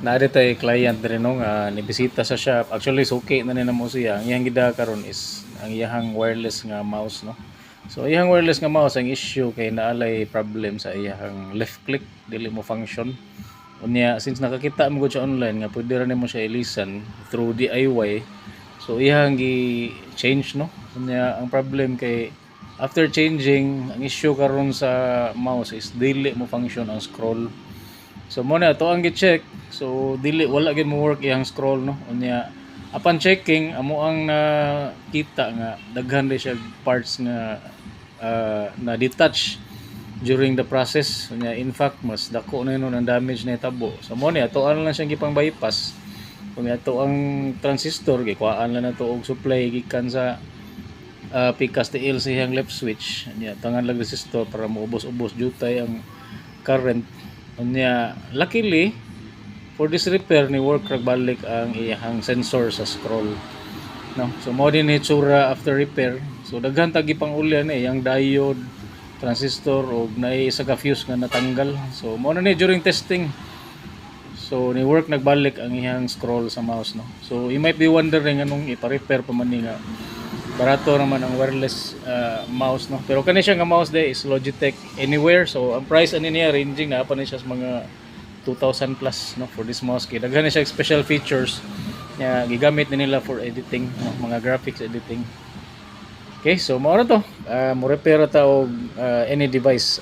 Naari tay client rin no nga nibisita sa shop. Actually suki na ni namo siya. Ang iyang gida karon is ang iyang wireless nga mouse no. So iyang wireless nga mouse ang issue kay naalay problem sa iyang left click dili mo function. Unya since nakakita mo gud siya online nga pwede ra nimo siya ilisan through DIY. So iyang gi change no. Unya ang problem kay after changing ang issue karon sa mouse is dili mo function ang scroll. So mo na to ang gi-check. So dili wala gid mo work iyang scroll no. Unya upon checking amo ang nakita nga daghan di siya parts nga na detach during the process. Unya in fact mas dako na yun ang damage na itabo. So mo na to lang siyang gipang bypass. Unya to ang transistor gikuhaan lang na to og supply gikan sa pikas TL sa iyang left switch. Unya tangan lang resistor para maubos-ubos jutay ang current. Unya luckily for this repair ni work balik ang iyang sensor sa scroll no. So mo din itsura after repair. So daghan tagi pang ulya ni yang diode, transistor og naay isa ka fuse nga natanggal. So mo na ni during testing. So ni work nagbalik ang iyang scroll sa mouse no. So you might be wondering anong ipa-repair pa man ni nga barato naman ang wireless mouse no. Pero kani siya nga mouse day is Logitech Anywhere. So ang price ani niya ranging na pa ni siya sa mga 2,000 plus no for this mouse kay daghan na siya special features nga gigamit ni nila for editing no, mga graphics editing. Okay, so mao na to mo repair ta og any device